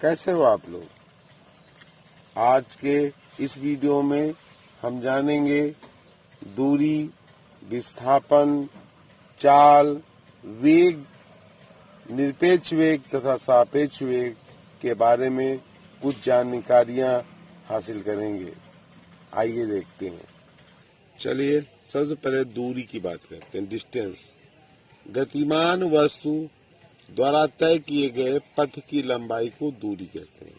कैसे हो आप लोग। आज के इस वीडियो में हम जानेंगे दूरी, विस्थापन, चाल, वेग, निरपेक्ष वेग तथा सापेक्ष वेग के बारे में कुछ जानकारियां हासिल करेंगे। आइए देखते हैं। चलिए सबसे पहले दूरी की बात करते हैं। डिस्टेंस गतिमान वस्तु द्वारा तय किए गए पथ की लंबाई को दूरी कहते हैं।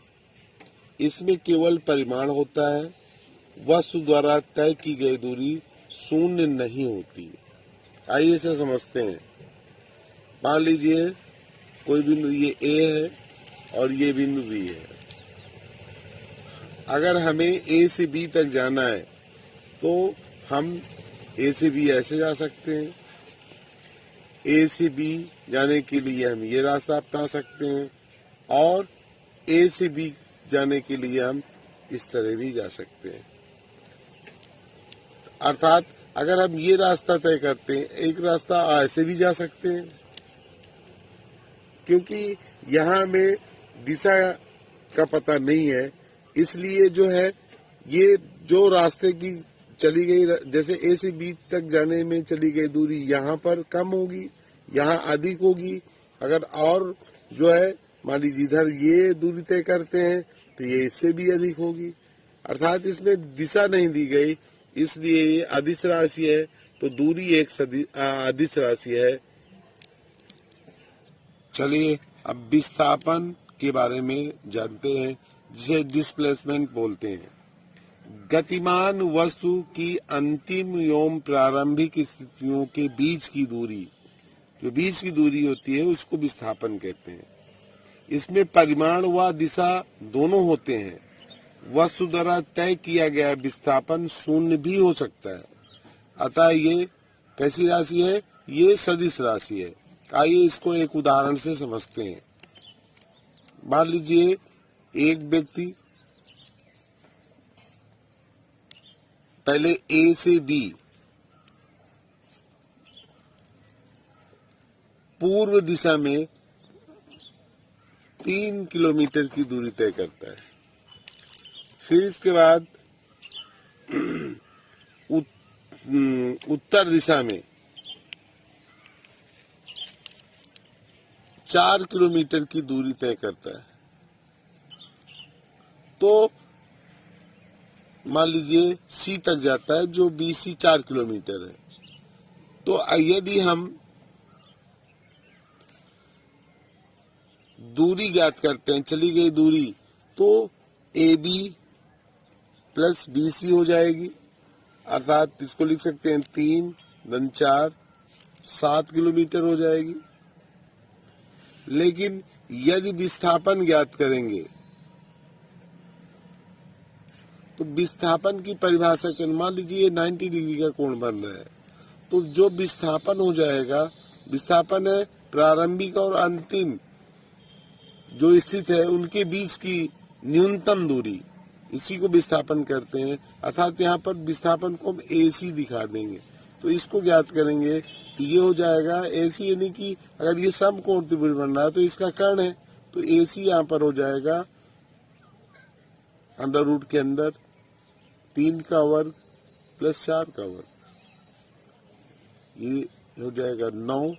इसमें केवल परिमाण होता है। वस्तु द्वारा तय की गई दूरी शून्य नहीं होती। आइए इसे समझते हैं। मान लीजिए कोई बिंदु ये A है और ये बिंदु B है। अगर हमें A से B तक जाना है तो हम A से B ऐसे जा सकते हैं। A से B जाने के लिए हम ये रास्ता अपना सकते हैं और A से B जाने के लिए हम इस तरह भी जा सकते हैं। अर्थात अगर हम ये रास्ता तय करते हैं, एक रास्ता ऐसे भी जा सकते हैं, क्योंकि यहाँ में दिशा का पता नहीं है, इसलिए जो है ये जो रास्ते की चली गई, जैसे A से B तक जाने में चली गई दूरी यहाँ पर कम होगी, यहाँ अधिक होगी। अगर और जो है मान लीजिए इधर ये दूरी तय करते हैं तो ये इससे भी अधिक होगी। अर्थात इसमें दिशा नहीं दी गई, इसलिए ये अदिश राशि है। तो दूरी एक अदिश राशि है। चलिए अब विस्थापन के बारे में जानते हैं, जिसे डिस्प्लेसमेंट बोलते हैं। गतिमान वस्तु की अंतिम एवं प्रारंभिक स्थितियों के बीच की दूरी, जो बीच की दूरी होती है, उसको विस्थापन कहते हैं। इसमें परिमाण व दिशा दोनों होते हैं। वस्तु द्वारा तय किया गया विस्थापन शून्य भी हो सकता है। अतः ये कैसी राशि है? ये सदिश राशि है। आइए इसको एक उदाहरण से समझते हैं। मान लीजिए एक व्यक्ति पहले A से B पूर्व दिशा में 3 किलोमीटर की दूरी तय करता है। फिर इसके बाद उत्तर दिशा में 4 किलोमीटर की दूरी तय करता है। तो मान लीजिए C तक जाता है, जो BC 4 किलोमीटर है। तो यदि हम दूरी ज्ञात करते हैं, चली गई दूरी, तो AB प्लस BC हो जाएगी। अर्थात इसको लिख सकते हैं 3 धन 4 7 किलोमीटर हो जाएगी। लेकिन यदि विस्थापन ज्ञात करेंगे तो विस्थापन की परिभाषा के मान लीजिए 90 डिग्री का कोण बन रहा है, तो जो विस्थापन हो जाएगा, विस्थापन है प्रारंभिक और अंतिम जो स्थित है उनके बीच की न्यूनतम दूरी, इसी को विस्थापन करते हैं। अर्थात यहाँ पर विस्थापन को हम AC दिखा देंगे। तो इसको ज्ञात करेंगे तो ये हो जाएगा AC, यानी कि अगर ये समकोण त्रिभुज बन रहा है तो इसका कर्ण है, तो AC यहाँ पर हो जाएगा अंडर रूट के अंदर 3 का वर्ग प्लस 4 का वर्ग, ये हो जाएगा 9,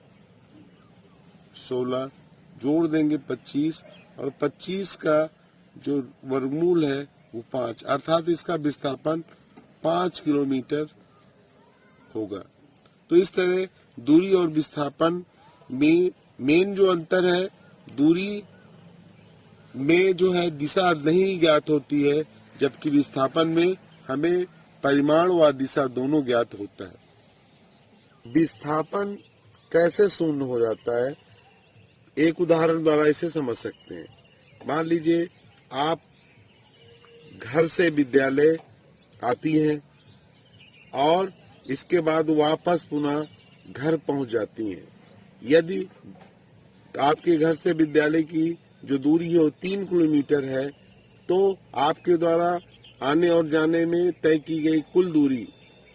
16 जोड़ देंगे 25, और 25 का जो वर्गमूल है वो 5, अर्थात इसका विस्थापन 5 किलोमीटर होगा। तो इस तरह दूरी और विस्थापन में मेन जो अंतर है, दूरी में जो है दिशा नहीं ज्ञात होती है, जबकि विस्थापन में हमें परिमाण व दिशा दोनों ज्ञात होता है। विस्थापन कैसे शून्य हो जाता है, एक उदाहरण द्वारा इसे समझ सकते हैं। मान लीजिए आप घर से विद्यालय आती हैं और इसके बाद वापस पुनः घर पहुंच जाती हैं। यदि आपके घर से विद्यालय की जो दूरी है वो 3 किलोमीटर है, तो आपके द्वारा आने और जाने में तय की गई कुल दूरी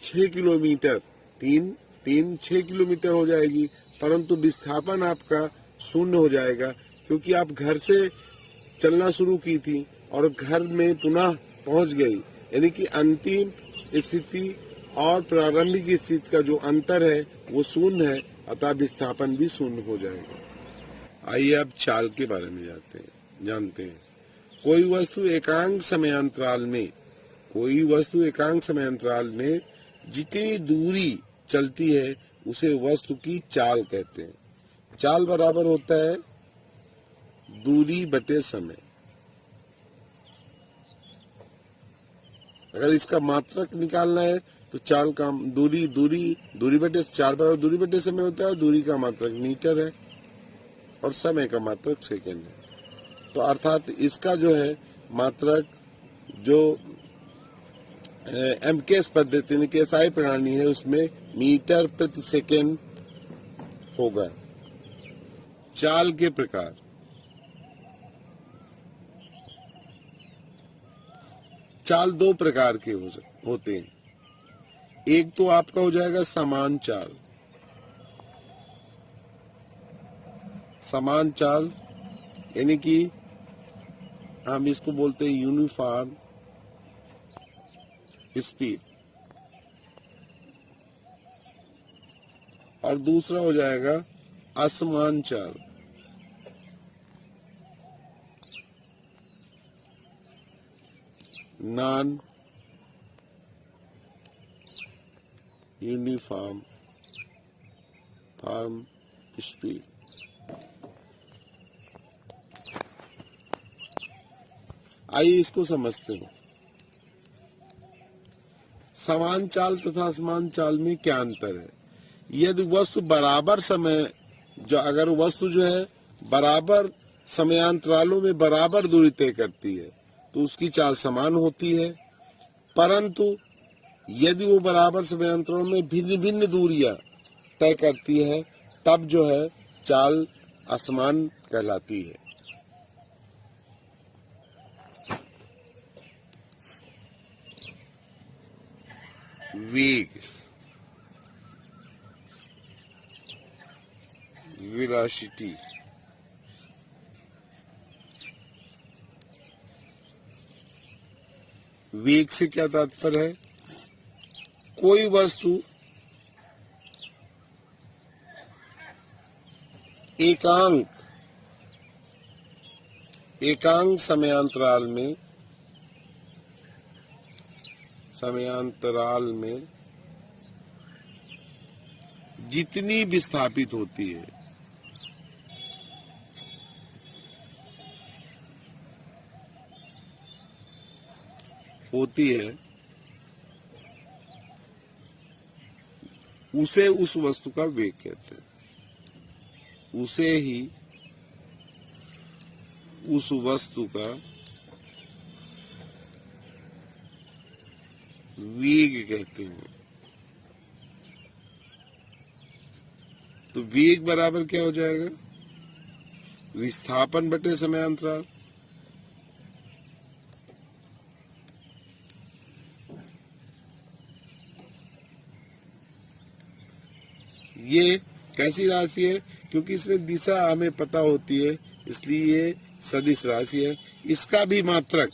6 किलोमीटर, 6 किलोमीटर हो जाएगी, परंतु विस्थापन आपका शून्य हो जाएगा, क्योंकि आप घर से चलना शुरू की थी और घर में पुनः पहुंच गई, यानी कि अंतिम स्थिति और प्रारंभिक स्थिति का जो अंतर है वो शून्य है, अतः विस्थापन भी शून्य हो जाएगा। आइए अब चाल के बारे में जानते हैं। कोई वस्तु एकांक समयांतराल में जितनी दूरी चलती है उसे वस्तु की चाल कहते हैं। चाल बराबर होता है दूरी बटे समय। अगर इसका मात्रक निकालना है तो चाल का दूरी बटे चाल बराबर दूरी बटे समय होता है। दूरी का मात्रक मीटर है और समय का मात्रक सेकंड है। तो अर्थात इसका जो है मात्रक जो एमकेएस पद्धति की एसआई प्रणाली है उसमें मीटर प्रति सेकंड होगा। चाल के प्रकार। चाल दो प्रकार के होते हैं। एक तो आपका हो जाएगा समान चाल। समान चाल यानी कि हम इसको बोलते हैं यूनिफॉर्म स्पीड। और दूसरा हो जाएगा असमान चाल। Non uniform speed. आइए इसको समझते हैं। समान चाल तथा असमान चाल में क्या अंतर है? यदि वस्तु बराबर समय अगर वस्तु जो है बराबर समयांतरालों में बराबर दूरी तय करती है तो उसकी चाल समान होती है, परंतु यदि वो बराबर समयांतरालों में भिन्न भिन्न दूरियां तय करती है तब जो है चाल असमान कहलाती है। वेग, वेलोसिटी। वेग से क्या तात्पर्य है? कोई वस्तु एकांक समयांतराल में जितनी विस्थापित होती है उसे उस वस्तु का वेग कहते हैं। उसे ही उस वस्तु का वेग कहते हैं। तो वेग बराबर क्या हो जाएगा? विस्थापन बटे समयांतराल। ये कैसी राशि है? क्योंकि इसमें दिशा हमें पता होती है इसलिए ये सदिश राशि है। इसका भी मात्रक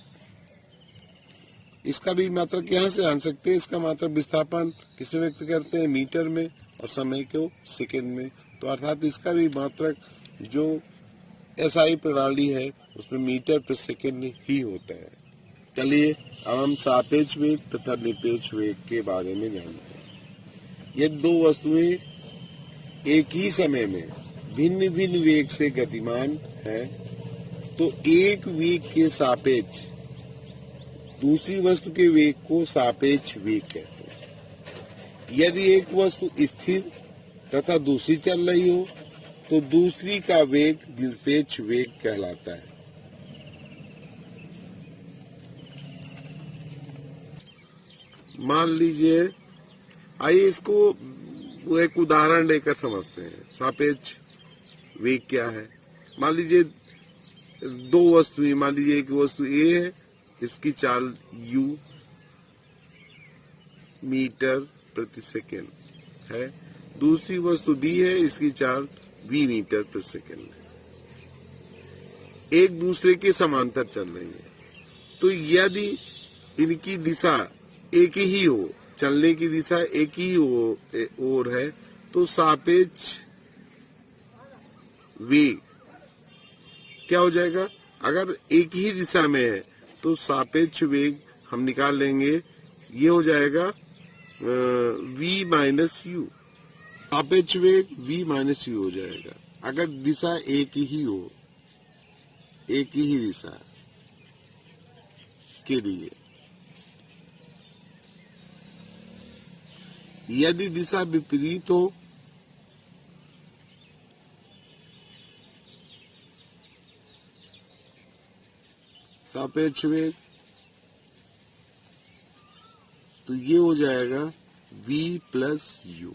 यहाँ से आन सकते हैं। इसका मात्रक विस्थापन किसमें व्यक्त करते हैं? मीटर में, और समय को सेकंड में। तो अर्थात इसका भी मात्रक जो एसआई प्रणाली है उसमें मीटर प्रति सेकंड ही होता है। चलिए अब हम सापेक्ष वेग तथा निरपेक्ष वेग के बारे में जानते हैं। ये दो वस्तुएं एक ही समय में भिन्न भिन्न वेग से गतिमान है तो एक वेग के सापेक्ष दूसरी वस्तु के वेग को सापेक्ष वेग कहते हैं। यदि एक वस्तु स्थिर तथा दूसरी चल रही हो तो दूसरी का वेग निरपेक्ष वेग कहलाता है। मान लीजिए, आइए इसको एक उदाहरण लेकर समझते हैं। सापेक्ष वेग क्या है? मान लीजिए दो वस्तुएं, मान लीजिए एक वस्तु ए है, इसकी चाल u मीटर प्रति सेकेंड है। दूसरी वस्तु b है, इसकी चाल v मीटर प्रति सेकेंड है। एक दूसरे के समांतर चल रही है। तो यदि इनकी दिशा एक ही हो, चलने की दिशा एक ही ओर है, तो सापेक्ष वेग क्या हो जाएगा? अगर एक ही दिशा में है तो सापेक्ष वेग हम निकाल लेंगे, ये हो जाएगा v माइनस यू। सापेक्ष वेग v माइनस यू हो जाएगा अगर दिशा एक ही हो, एक ही दिशा के लिए। यदि दिशा विपरीत हो सापेक्ष वेग, तो ये हो जाएगा v प्लस यू।